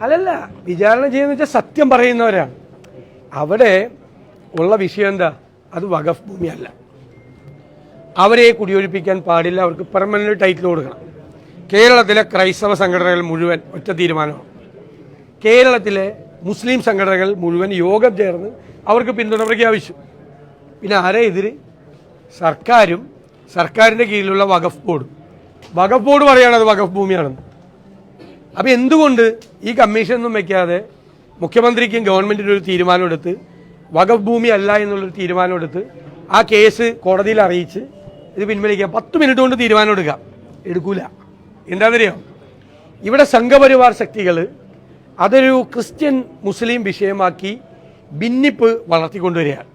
അല്ലല്ല, വിചാരണ ചെയ്യുന്ന വെച്ചാൽ സത്യം പറയുന്നവരാണ്. അവിടെ ഉള്ള വിഷയം എന്താ? അത് വഖഫ് ഭൂമിയല്ല. അവരെ കുടിയൊഴിപ്പിക്കാൻ പാടില്ല, അവർക്ക് പെർമനന്റ് ടൈറ്റിൽ കൊടുക്കണം. കേരളത്തിലെ ക്രൈസ്തവ സംഘടനകൾ മുഴുവൻ ഒറ്റ തീരുമാനമാണ്. കേരളത്തിലെ മുസ്ലിം സംഘടനകൾ മുഴുവൻ യോഗം ചേർന്ന് അവർക്ക് പിന്തുണ പ്രഖ്യാപിച്ചു. പിന്നെ ആരെ എതിര്? സർക്കാരും സർക്കാരിൻ്റെ കീഴിലുള്ള വഖഫ് ബോർഡും. വഖഫ് ബോർഡ് പറയുകയാണ് അത് വഖഫ് ഭൂമിയാണെന്ന്. അപ്പോൾ എന്തുകൊണ്ട് ഈ കമ്മീഷനൊന്നും വയ്ക്കാതെ മുഖ്യമന്ത്രിക്കും ഗവൺമെൻറ്റിനും ഒരു തീരുമാനമെടുത്ത് വഖഫ് ഭൂമി അല്ല എന്നുള്ളൊരു തീരുമാനമെടുത്ത് ആ കേസ് കോടതിയിൽ അറിയിച്ച് ഇത് പിൻവലിക്കാം? 10 മിനിറ്റ് കൊണ്ട് തീരുമാനം എടുക്കൂല. എന്താണെന്നറിയോ? ഇവിടെ സംഘപരിവാർ ശക്തികൾ അതൊരു ക്രിസ്ത്യൻ മുസ്ലിം വിഷയമാക്കി ഭിന്നിപ്പ് വളർത്തിക്കൊണ്ടുവരികയാണ്.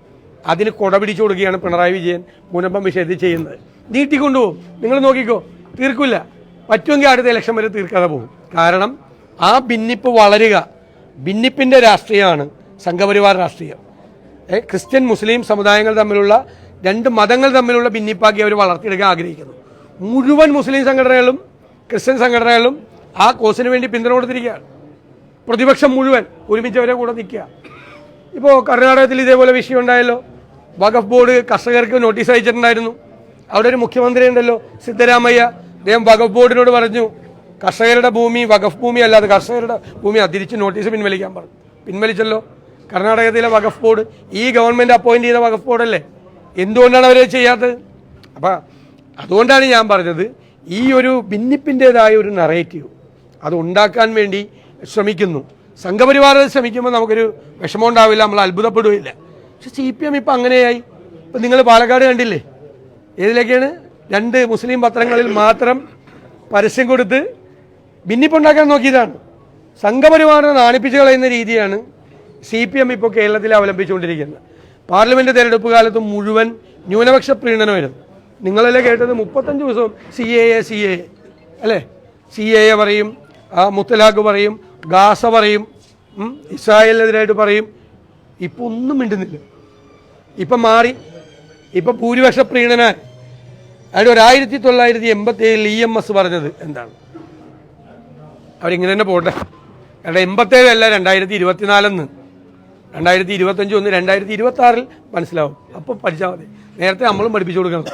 അതിന് കൊട പിടിച്ചു കൊടുക്കുകയാണ് പിണറായി വിജയൻ മുനമ്പം വിഷയത്തിൽ ചെയ്യുന്നത്. നീട്ടിക്കൊണ്ടുപോകും. നിങ്ങൾ നോക്കിക്കോ, തീർക്കില്ല. പറ്റുമെങ്കിൽ അടുത്ത ഇലക്ഷൻ വരെ തീർക്കാതെ പോകും. കാരണം ആ ഭിന്നിപ്പ് വളരുക, ഭിന്നിപ്പിൻ്റെ രാഷ്ട്രീയമാണ് സംഘപരിവാർ രാഷ്ട്രീയം. ക്രിസ്ത്യൻ മുസ്ലിം സമുദായങ്ങൾ തമ്മിലുള്ള, രണ്ട് മതങ്ങൾ തമ്മിലുള്ള ഭിന്നിപ്പാക്കി അവർ വളർത്തിയെടുക്കാൻ ആഗ്രഹിക്കുന്നു. മുഴുവൻ മുസ്ലിം സംഘടനകളും ക്രിസ്ത്യൻ സംഘടനകളും ആ കോസിന് വേണ്ടി പിന്തുണ കൊടുത്തിരിക്കുകയാണ്. പ്രതിപക്ഷം മുഴുവൻ ഒരുമിച്ച് അവരെ കൂടെ നിൽക്കുക. ഇപ്പോൾ കർണാടകത്തിൽ ഇതേപോലെ വിഷയം ഉണ്ടായല്ലോ. വഖഫ് ബോർഡ് കർഷകർക്ക് നോട്ടീസ് അയച്ചിട്ടുണ്ടായിരുന്നു. അവിടെ ഒരു മുഖ്യമന്ത്രി ഉണ്ടല്ലോ, സിദ്ധരാമയ്യ. അദ്ദേഹം വഖഫ് ബോർഡിനോട് പറഞ്ഞു, കർഷകരുടെ ഭൂമി വഖഫ് ഭൂമി അല്ലാതെ കർഷകരുടെ ഭൂമി തിരിച്ച് നോട്ടീസ് പിൻവലിക്കാൻ പറഞ്ഞു. പിൻവലിച്ചല്ലോ കർണാടകത്തിലെ വഖഫ് ബോർഡ്. ഈ ഗവൺമെൻറ് അപ്പോയിൻറ്റ് ചെയ്ത വഖഫ് ബോർഡല്ലേ. എന്തുകൊണ്ടാണ് അവരെ ചെയ്യാത്തത്? അപ്പം അതുകൊണ്ടാണ് ഞാൻ പറഞ്ഞത്, ഈ ഒരു ഭിന്നിപ്പിൻ്റേതായ ഒരു നറേറ്റീവ് അത് ഉണ്ടാക്കാൻ വേണ്ടി ശ്രമിക്കുന്നു. സംഘപരിവാർ ശ്രമിക്കുമ്പോൾ നമുക്കൊരു വിഷമം ഉണ്ടാവില്ല, നമ്മൾ അത്ഭുതപ്പെടുകയില്ല. പക്ഷെ CPM ഇപ്പം അങ്ങനെയായി. ഇപ്പം നിങ്ങൾ പാലക്കാട് കണ്ടില്ലേ? ഏതിലേക്കാണ്? 2 മുസ്ലിം പത്രങ്ങളിൽ മാത്രം പരസ്യം കൊടുത്ത് ഭിന്നിപ്പുണ്ടാക്കാൻ നോക്കിയതാണ്. സംഘപരിവാറിനെ നാണിപ്പിച്ച് കളയുന്ന രീതിയാണ് CPM ഇപ്പോൾ കേരളത്തിൽ അവലംബിച്ചുകൊണ്ടിരിക്കുന്നത്. പാർലമെൻറ്റ് തെരഞ്ഞെടുപ്പ് കാലത്ത് മുഴുവൻ ന്യൂനപക്ഷ പ്രീണനമായിരുന്നു. നിങ്ങളല്ലേ കേട്ടത്? 35 ദിവസവും CAA അല്ലേ? CAA പറയും, മുത്തലാഖ് പറയും, ഗാസ പറയും, ഇസ്രായേലിനെതിരായിട്ട് പറയും. ഇപ്പം ഒന്നും മിണ്ടുന്നില്ല. ഇപ്പം മാറി. ഇപ്പം ഭൂരിപക്ഷ പ്രീണന. അതിൽ 1987 EMS പറഞ്ഞത് എന്താണ്? അവരിങ്ങനെ തന്നെ പോട്ടെ. കാരണം 87 അല്ല, 2024 2025 2026 മനസ്സിലാവും. അപ്പം പഠിച്ചാൽ മതി. നേരത്തെ നമ്മളും പഠിപ്പിച്ചു കൊടുക്കണം.